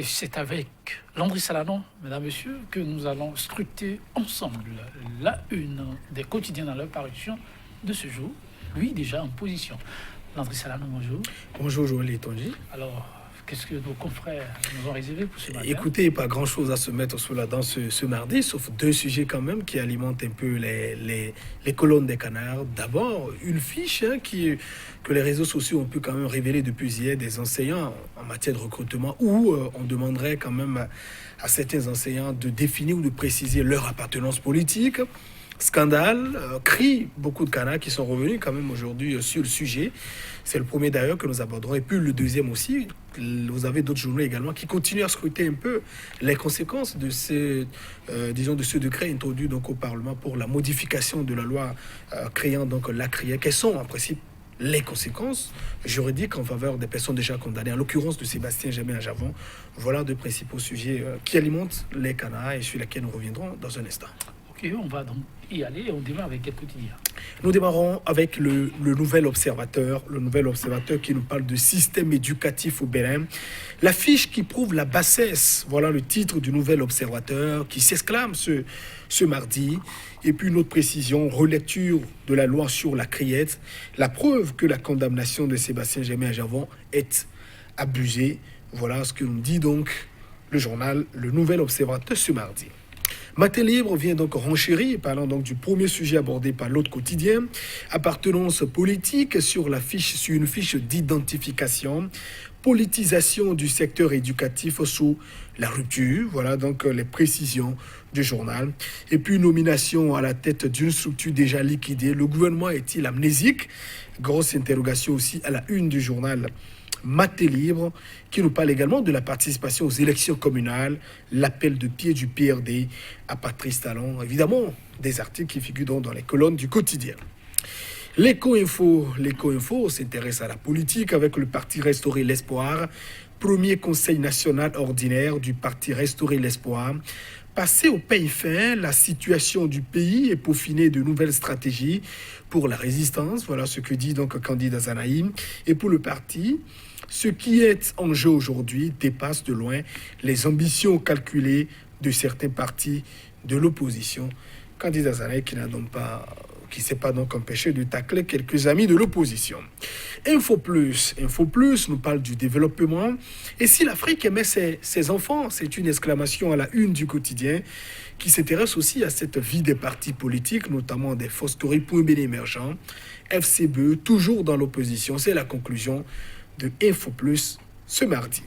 Et c'est avec Landry Salanon, mesdames, messieurs, que nous allons scruter ensemble la une des quotidiens dans leur parution de ce jour. Lui, déjà en position. Landry Salanon, bonjour. Bonjour Joël et Tonji. Alors, qu'est-ce que nos confrères nous ont réservé pour ce matin? Écoutez, pas grand-chose à se mettre sous la dent ce mardi, sauf deux sujets quand même qui alimentent un peu les colonnes des canards. D'abord, une fiche que les réseaux sociaux ont pu quand même révéler depuis hier des enseignants en matière de recrutement où on demanderait quand même à certains enseignants de définir ou de préciser leur appartenance politique. Scandale, crie beaucoup de canards qui sont revenus quand même aujourd'hui sur le sujet. C'est le premier d'ailleurs que nous aborderons. Et puis le deuxième aussi, vous avez d'autres journaux également qui continuent à scruter un peu les conséquences de ce décret introduit donc au Parlement pour la modification de la loi créant donc la CRIEC. Quelles sont en principe les conséquences juridiques en faveur des personnes déjà condamnées, en l'occurrence de Sébastien Germain-Ajavon. Voilà deux principaux sujets qui alimentent les canards et sur lesquels nous reviendrons dans un instant. Ok, on va donc y aller. On démarre avec quel quotidien? Nous démarrons avec le Nouvel Observateur, qui nous parle de système éducatif au Bénin. L'affiche qui prouve la bassesse, voilà le titre du Nouvel Observateur qui s'exclame ce mardi. Et puis une autre précision, relecture de la loi sur la criette, la preuve que la condamnation de Sébastien Germain-Ajavon est abusée. Voilà ce que nous dit donc le journal Le Nouvel Observateur ce mardi. Matin Libre vient donc renchérir, parlant donc du premier sujet abordé par l'autre quotidien, appartenance politique sur une fiche d'identification, politisation du secteur éducatif sous la rupture, voilà donc les précisions du journal. Et puis nomination à la tête d'une structure déjà liquidée, le gouvernement est-il amnésique? Grosse interrogation aussi à la une du journal Maté Libre, qui nous parle également de la participation aux élections communales, l'appel de pied du PRD à Patrice Talon. Évidemment, des articles qui figurent dans les colonnes du quotidien. L'Éco-Info s'intéresse à la politique avec le parti Restaurer l'Espoir, premier conseil national ordinaire du parti Restaurer l'Espoir. Passer au pain fin, la situation du pays et peaufiner de nouvelles stratégies pour la résistance. Voilà ce que dit donc Candidat Zanaïm. Et pour le parti, ce qui est en jeu aujourd'hui dépasse de loin les ambitions calculées de certains partis de l'opposition. Candidat Zanaïm qui ne s'est pas donc empêché de tacler quelques amis de l'opposition. Info Plus nous parle du développement. Et si l'Afrique aimait ses enfants, c'est une exclamation à la une du quotidien qui s'intéresse aussi à cette vie des partis politiques, notamment des Fostori pour Bénin émergents, FCBE, toujours dans l'opposition. C'est la conclusion de Info Plus ce mardi.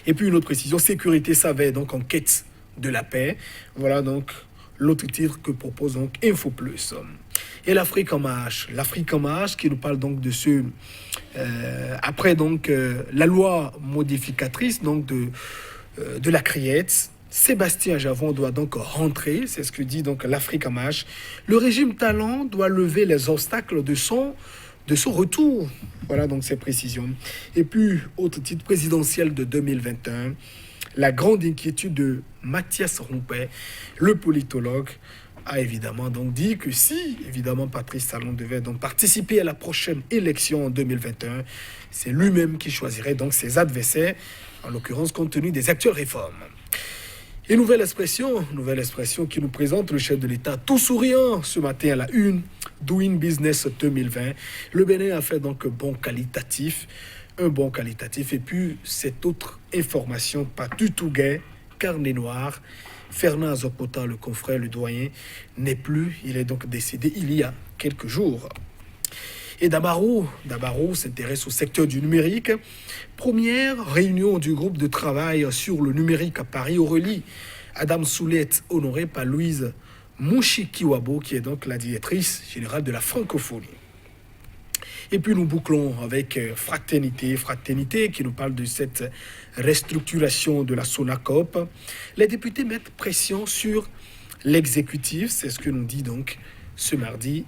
Et puis une autre précision, Sécurité s'avère donc en quête de la paix. Voilà donc l'autre titre que propose donc Info Plus. Et l'Afrique en marche qui nous parle donc de après donc la loi modificatrice donc de la criette. Sébastien Ajavon doit donc rentrer, c'est ce que dit donc l'Afrique en marche. Le régime Talon doit lever les obstacles de son retour. Voilà donc ces précisions. Et puis autre titre présidentiel de 2021. La grande inquiétude de Mathias Rompé, le politologue, a évidemment donc dit que si, évidemment, Patrice Talon devait donc participer à la prochaine élection en 2021, c'est lui-même qui choisirait donc ses adversaires, en l'occurrence compte tenu des actuelles réformes. Et nouvelle expression qui nous présente le chef de l'État tout souriant ce matin à la une, Doing Business 2020. Le Bénin a fait donc un bon qualitatif. Et puis cette autre information, pas du tout gaie, carnet noir, Fernand Azokota, le confrère, le doyen, n'est plus, il est donc décédé il y a quelques jours. Et Dabarou s'intéresse au secteur du numérique. Première réunion du groupe de travail sur le numérique à Paris Aurélie. Adam Soulette, honoré par Louise Mouchikiwabo, qui est donc la directrice générale de la francophonie. Et puis nous bouclons avec Fraternité qui nous parle de cette restructuration de la Sonacop. Les députés mettent pression sur l'exécutif, c'est ce que nous dit donc ce mardi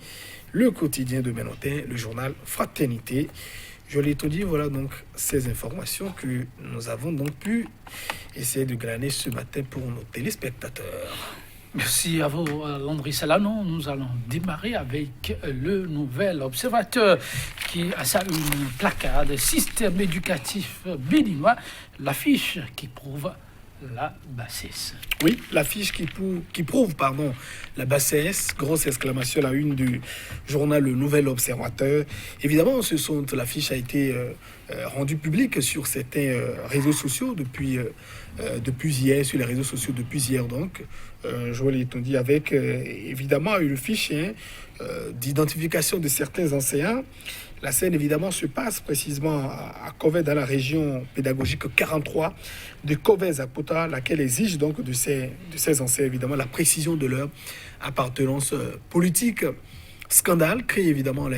le quotidien de Ménotin, le journal Fraternité. Je l'ai tout dit, voilà donc ces informations que nous avons donc pu essayer de glaner ce matin pour nos téléspectateurs. Merci à vous, Landry Salano. Nous allons démarrer avec le nouvel observateur qui a ça une placard système éducatif béninois, l'affiche qui prouve la bassesse. Oui, l'affiche qui prouve la bassesse, grosse exclamation à la une du journal Le Nouvel Observateur. Évidemment, l'affiche a été rendue publique sur certains réseaux sociaux depuis hier, sur les réseaux sociaux depuis hier donc. Joël Etondi avec évidemment une fiche d'identification de certains enseignants. La scène, évidemment, se passe précisément à Covez, dans la région pédagogique 43 de Covez à Pota, laquelle exige donc de ces enseignants, évidemment, la précision de leur appartenance politique. Scandale crée évidemment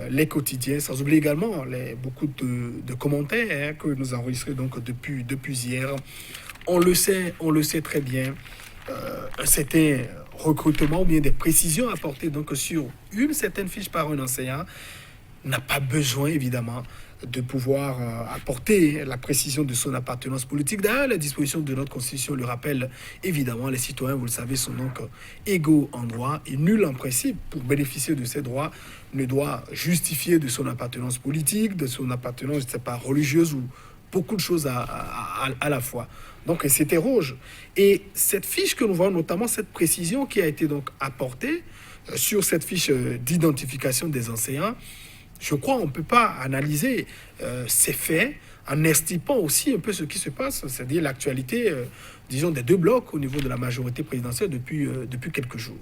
les quotidiens, sans oublier également beaucoup de commentaires que nous enregistrons donc depuis hier. On le sait très bien. Un certain recrutement ou bien des précisions apportées donc sur une certaine fiche par un enseignant n'a pas besoin évidemment de pouvoir apporter la précision de son appartenance politique. D'ailleurs, les dispositions de notre Constitution le rappellent évidemment. Les citoyens, vous le savez, sont donc égaux en droit et nul en principe, pour bénéficier de ces droits, ne doit justifier de son appartenance politique, de son appartenance, je ne sais pas, religieuse ou beaucoup de choses à la fois. Donc, elle s'interroge. Et cette fiche que nous voyons, notamment cette précision qui a été donc apportée sur cette fiche d'identification des enseignants, je crois qu'on ne peut pas analyser ces faits en estipant aussi un peu ce qui se passe, c'est-à-dire l'actualité, disons, des deux blocs au niveau de la majorité présidentielle depuis quelques jours.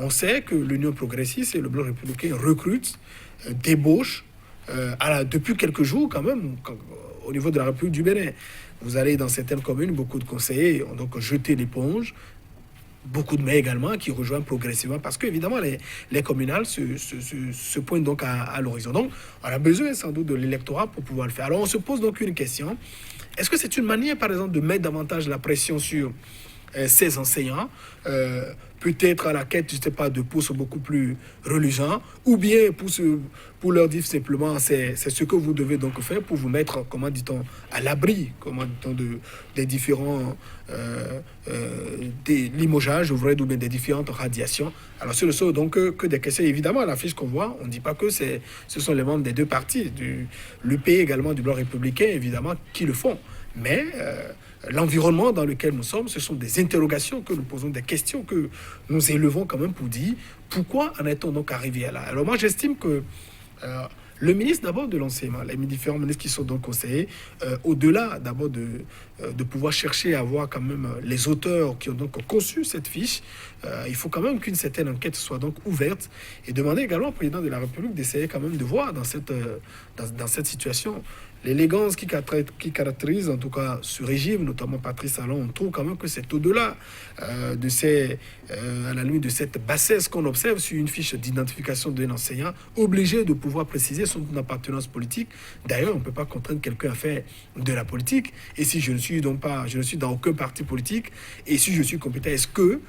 On sait que l'Union progressiste et le bloc républicain recrutent, débauchent, depuis quelques jours quand même, au niveau de la République du Bénin. Vous allez dans certaines communes, beaucoup de conseillers ont donc jeté l'éponge. Beaucoup de maires également qui rejoignent progressivement parce qu'évidemment les communales se pointent donc à l'horizon. Donc on a besoin sans doute de l'électorat pour pouvoir le faire. Alors on se pose donc une question. Est-ce que c'est une manière par exemple de mettre davantage la pression sur ces enseignants, peut-être à la quête, je ne sais pas, de postes beaucoup plus religieux, ou bien pour leur dire simplement c'est ce que vous devez donc faire pour vous mettre, comment dit-on, à l'abri, comment dit-on, des différents des limogeages, ou bien des différentes radiations. Alors ce ne sont donc que des questions. Évidemment, à la fiche qu'on voit, on ne dit pas que ce sont les membres des deux partis, l'UP également du bloc républicain, évidemment, qui le font. Mais l'environnement dans lequel nous sommes, ce sont des interrogations que nous posons, des questions que nous élevons quand même pour dire pourquoi en est-on donc arrivé à là. Alors moi j'estime que le ministre d'abord de l'enseignement, les différents ministres qui sont donc conseillers, au-delà d'abord de pouvoir chercher à voir quand même les auteurs qui ont donc conçu cette fiche, il faut quand même qu'une certaine enquête soit donc ouverte et demander également au président de la République d'essayer quand même de voir dans cette situation l'élégance qui caractérise en tout cas ce régime, notamment Patrice Talon. On trouve quand même que c'est au-delà à la limite de cette bassesse qu'on observe sur une fiche d'identification d'un enseignant, obligé de pouvoir préciser son appartenance politique. D'ailleurs, on ne peut pas contraindre quelqu'un à faire de la politique. Et si je ne suis dans aucun parti politique, et si je suis compétent, est-ce que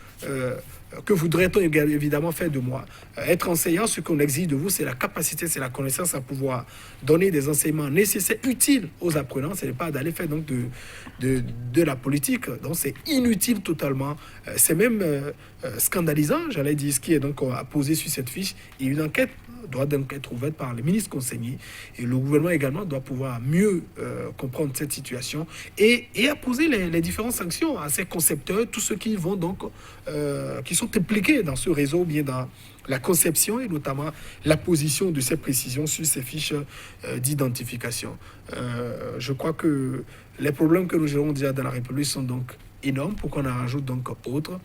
voudrait-on évidemment faire de moi? Être enseignant, ce qu'on exige de vous, c'est la capacité, c'est la connaissance à pouvoir donner des enseignements nécessaires, utiles aux apprenants. Ce n'est pas d'aller faire donc de la politique. Donc c'est inutile totalement. C'est même scandalisant, j'allais dire, ce qui est donc à poser sur cette fiche. Et une enquête doit donc être ouverte par les ministres conseillers. Et le gouvernement également doit pouvoir mieux comprendre cette situation et apposer les différentes sanctions à ces concepteurs, tous ceux qui vont donc qui sont impliqués dans ce réseau, bien dans la conception et notamment la position de ces précisions sur ces fiches d'identification. Je crois que les problèmes que nous gérons déjà dans la République sont donc énormes pour qu'on en rajoute donc autres.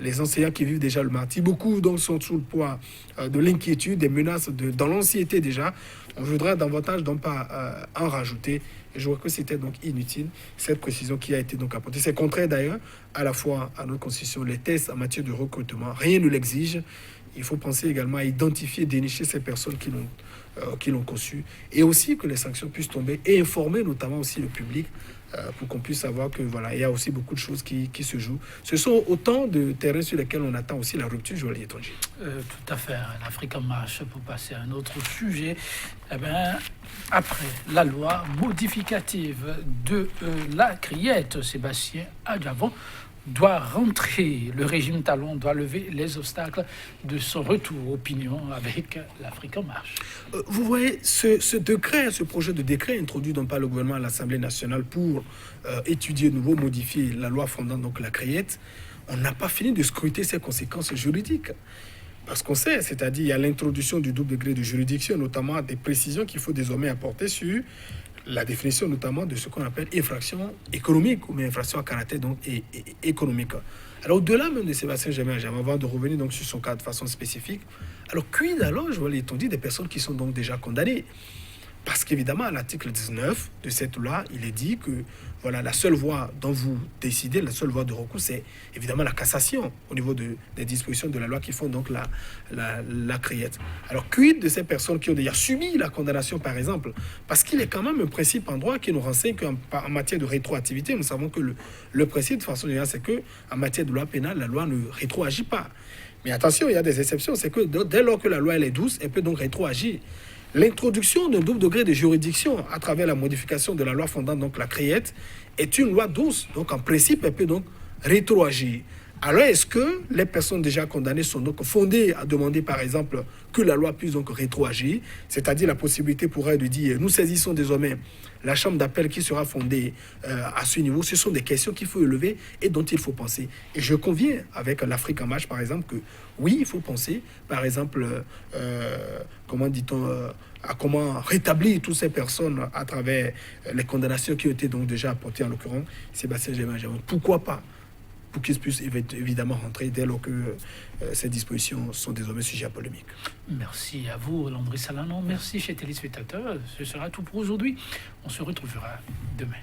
Les enseignants qui vivent déjà le martyre, beaucoup donc sont sous le poids de l'inquiétude, des menaces, dans l'anxiété déjà. On voudrait davantage donc pas en rajouter. Et je crois que c'était donc inutile, cette précision qui a été donc apportée. C'est contraire d'ailleurs à la fois à notre constitution, les tests en matière de recrutement, rien ne l'exige. Il faut penser également à identifier, dénicher ces personnes qui l'ont conçu, et aussi que les sanctions puissent tomber et informer notamment aussi le public pour qu'on puisse savoir que voilà, il y a aussi beaucoup de choses qui se jouent. Ce sont autant de terrains sur lesquels on attend aussi la rupture, Joël Etondi. Tout à fait. L'Afrique en marche pour passer à un autre sujet. Eh bien, après la loi modificative de la criette, Sébastien Adjavon, doit rentrer, le régime Talon doit lever les obstacles de son retour aux pignons avec l'Afrique en marche. Vous voyez, ce projet de décret introduit donc par le gouvernement à l'Assemblée nationale pour étudier de nouveau, modifier la loi fondant donc la CREET, on n'a pas fini de scruter ses conséquences juridiques. Parce qu'on sait, c'est-à-dire il y a l'introduction du double degré de juridiction, notamment des précisions qu'il faut désormais apporter sur la définition notamment de ce qu'on appelle infraction économique ou bien infraction à caractère donc, économique. Alors au-delà même de Sébastien Germain, avant de revenir donc sur son cas de façon spécifique, alors quid alors, je vois l'étendue des personnes qui sont donc déjà condamnées. Parce qu'évidemment, à l'article 19 de cette loi, il est dit que voilà, la seule voie dont vous décidez, la seule voie de recours, c'est évidemment la cassation au niveau des dispositions de la loi qui font donc la CREET. Alors, quid de ces personnes qui ont déjà subi la condamnation, par exemple? Parce qu'il est quand même un principe en droit qui nous renseigne qu'en matière de rétroactivité, nous savons que le principe, de façon générale, c'est qu'en matière de loi pénale, la loi ne rétroagit pas. Mais attention, il y a des exceptions, c'est que dès lors que la loi elle est douce, elle peut donc rétroagir. L'introduction d'un double degré de juridiction à travers la modification de la loi fondant donc la CREET est une loi douce. Donc en principe, elle peut donc rétroagir. Alors est-ce que les personnes déjà condamnées sont donc fondées à demander par exemple que la loi puisse donc rétroagir, c'est-à-dire la possibilité pour elle de dire nous saisissons désormais la chambre d'appel qui sera fondée à ce niveau? Ce sont des questions qu'il faut élever et dont il faut penser. Et je conviens avec l'Afrique en marche par exemple que oui, il faut penser par exemple, comment dit-on, à comment rétablir toutes ces personnes à travers les condamnations qui ont été donc déjà apportées en l'occurrence Sébastien Germain. Pourquoi pas? Pour qu'ils puissent évidemment rentrer dès lors que ces dispositions sont désormais sujets à polémique. Merci à vous, Landry Salanon. Merci, chers téléspectateurs. Ce sera tout pour aujourd'hui. On se retrouvera demain.